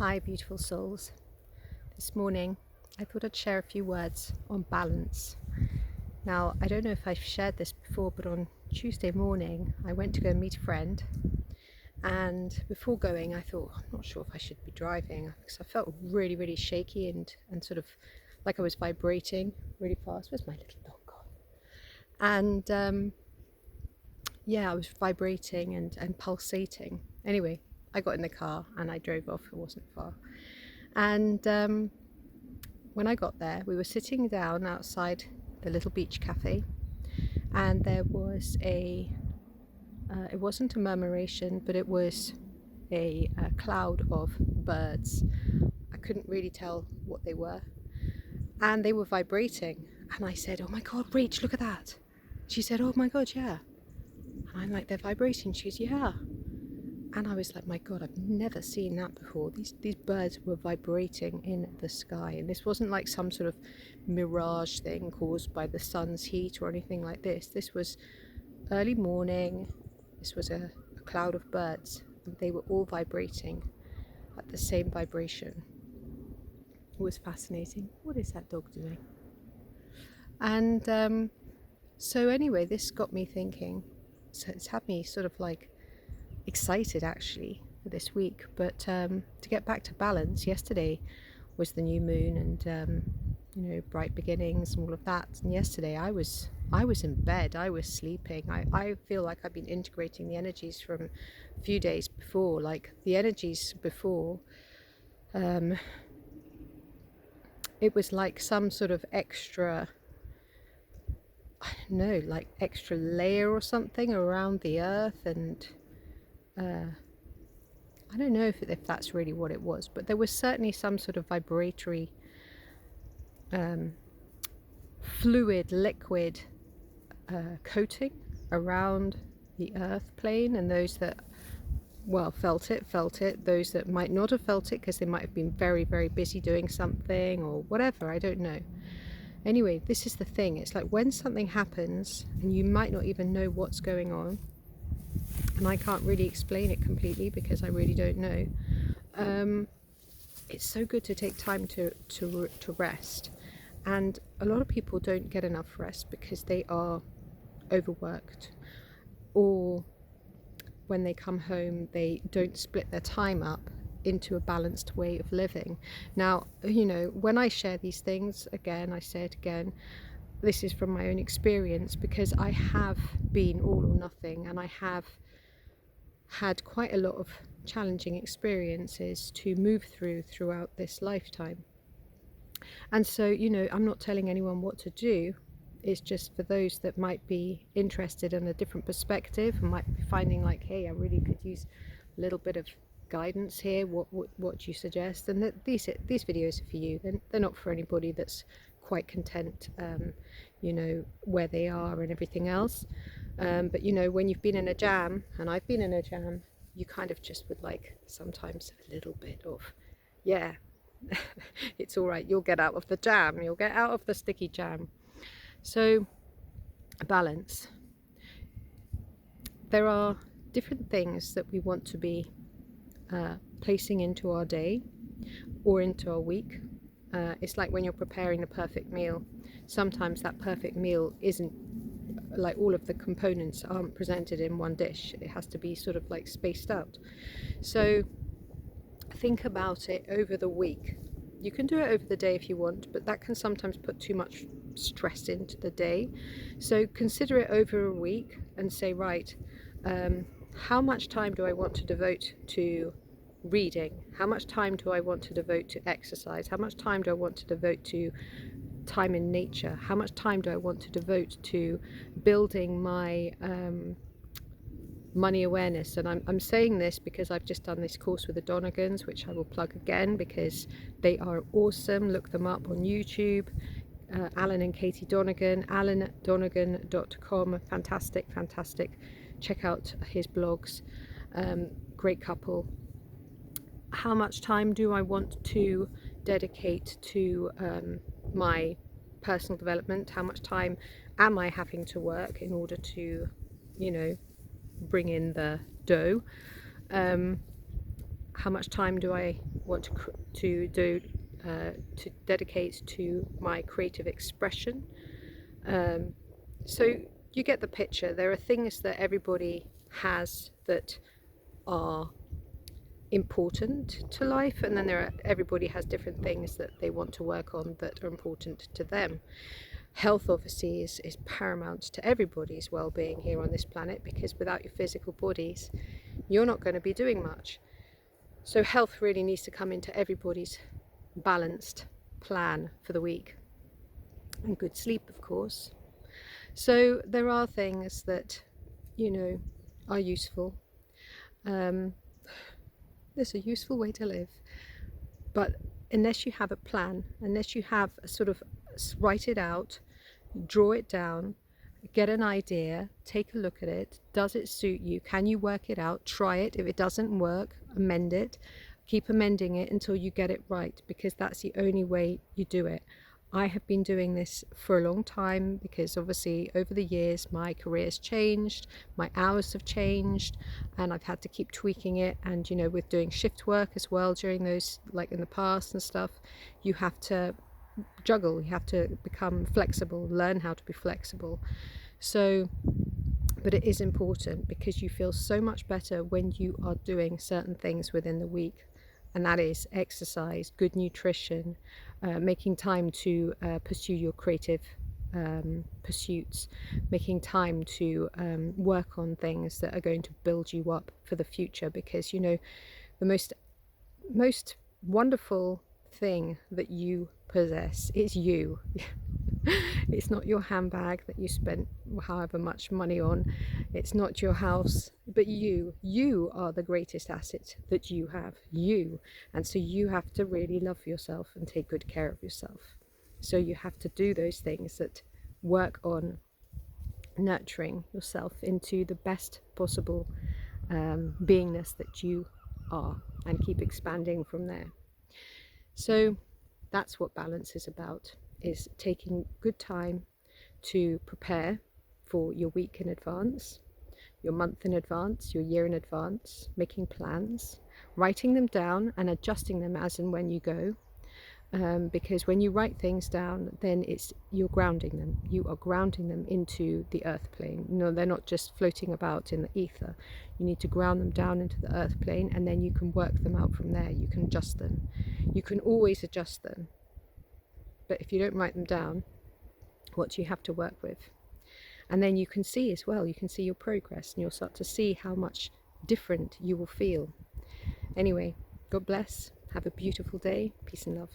Hi beautiful souls. This morning I thought I'd share a few words on balance. Now I don't know if I've shared this before, but on Tuesday morning I went to go meet a friend, and before going I thought, I'm not sure if I should be driving because I felt really shaky and sort of like I was vibrating really fast. Where's my little dog gone? And yeah, I was vibrating and pulsating. Anyway, I got in the car and I drove off. It wasn't far. And when I got there, we were sitting down outside the little beach cafe, and there was it wasn't a murmuration, but it was a cloud of birds. I couldn't really tell what they were, and they were vibrating. And I said, "Oh my God, Rach, look at that." She said, "Oh my God, yeah." And I'm like, "They're vibrating." She's, "Yeah." And I was like, my God, I've never seen that before. These birds were vibrating in the sky. And this wasn't like some sort of mirage thing caused by the sun's heat or anything like this. This was early morning. This was a cloud of birds. And they were all vibrating at the same vibration. It was fascinating. What is that dog doing? And so anyway, this got me thinking. So it's had me sort of like excited actually for this week, but to get back to balance, yesterday was the new moon and bright beginnings and all of that, and yesterday I was in bed, I was sleeping. I feel like I've been integrating the energies from a few days before, like the energies before, it was like some sort of extra, I don't know, like extra layer or something around the earth, and I don't know if that's really what it was, but there was certainly some sort of vibratory, fluid, liquid coating around the earth plane, and those that, well, felt it. Those that might not have felt it because they might have been very busy doing something or whatever, I don't know. Anyway, this is the thing. It's like when something happens and you might not even know what's going on, and I can't really explain it completely because I really don't know. It's so good to take time to rest, and a lot of people don't get enough rest because they are overworked, or when they come home they don't split their time up into a balanced way of living. Now, when I share these things, again, I say it again, this is from my own experience, because I have been all or nothing, and I have had quite a lot of challenging experiences to move throughout this lifetime. And so, I'm not telling anyone what to do. It's just for those that might be interested in a different perspective and might be finding like, hey, I really could use a little bit of guidance here. What do you suggest? And these videos are for you. They're not for anybody that's quite content, where they are and everything else. But when you've been in a jam, and I've been in a jam, you kind of just would like sometimes a little bit of, yeah, it's all right, you'll get out of the jam, you'll get out of the sticky jam. So, balance. There are different things that we want to be placing into our day or into our week. It's like when you're preparing the perfect meal. Sometimes that perfect meal isn't, like, all of the components aren't presented in one dish. It has to be sort of like spaced out. So think about it over the week. You can do it over the day if you want, but that can sometimes put too much stress into the day. So consider it over a week and say, right, how much time do I want to devote to reading? How much time do I want to devote to exercise? How much time do I want to devote to time in nature? How much time do I want to devote to building my money awareness? And I'm saying this because I've just done this course with the Donegans, which I will plug again because they are awesome. Look them up on YouTube. Alan and Katie Donegan, alandonegan.com. Fantastic. Check out his blogs. Great couple. How much time do I want to dedicate to my personal development? How much time am I having to work in order to, bring in the dough? How much time do I want to dedicate to my creative expression. So you get the picture. There are things that everybody has that are important to life, and then everybody has different things that they want to work on that are important to them. Health obviously is paramount to everybody's well-being here on this planet, because without your physical bodies you're not going to be doing much. So health really needs to come into everybody's balanced plan for the week, and good sleep, of course. So there are things that, you know, are useful. There's a useful way to live, but unless you have a plan, unless you have a sort of write it out, draw it down, get an idea, take a look at it, does it suit you, can you work it out, try it, if it doesn't work, amend it, keep amending it until you get it right, because that's the only way you do it. I have been doing this for a long time, because obviously over the years my career's changed, my hours have changed, and I've had to keep tweaking it. And you know, with doing shift work as well during those, like in the past and stuff, you have to juggle, you have to become flexible, learn how to be flexible. So, but it is important, because you feel so much better when you are doing certain things within the week, and that is exercise, good nutrition, making time to pursue your creative pursuits, making time to work on things that are going to build you up for the future. Because you know, the most wonderful thing that you possess is you. It's not your handbag that you spent however much money on, it's not your house, but you are the greatest asset that you have, you. And so you have to really love yourself and take good care of yourself. So you have to do those things that work on nurturing yourself into the best possible beingness that you are, and keep expanding from there. So that's what balance is about, is taking good time to prepare for your week in advance, your month in advance, your year in advance, making plans, writing them down and adjusting them as and when you go. Because when you write things down, then you're grounding them. You are grounding them into the earth plane. You know, they're not just floating about in the ether. You need to ground them down into the earth plane, and then you can work them out from there. You can adjust them. You can always adjust them. But if you don't write them down, what do you have to work with? And then you can see as well, you can see your progress, and you'll start to see how much different you will feel. Anyway, God bless. Have a beautiful day. Peace and love.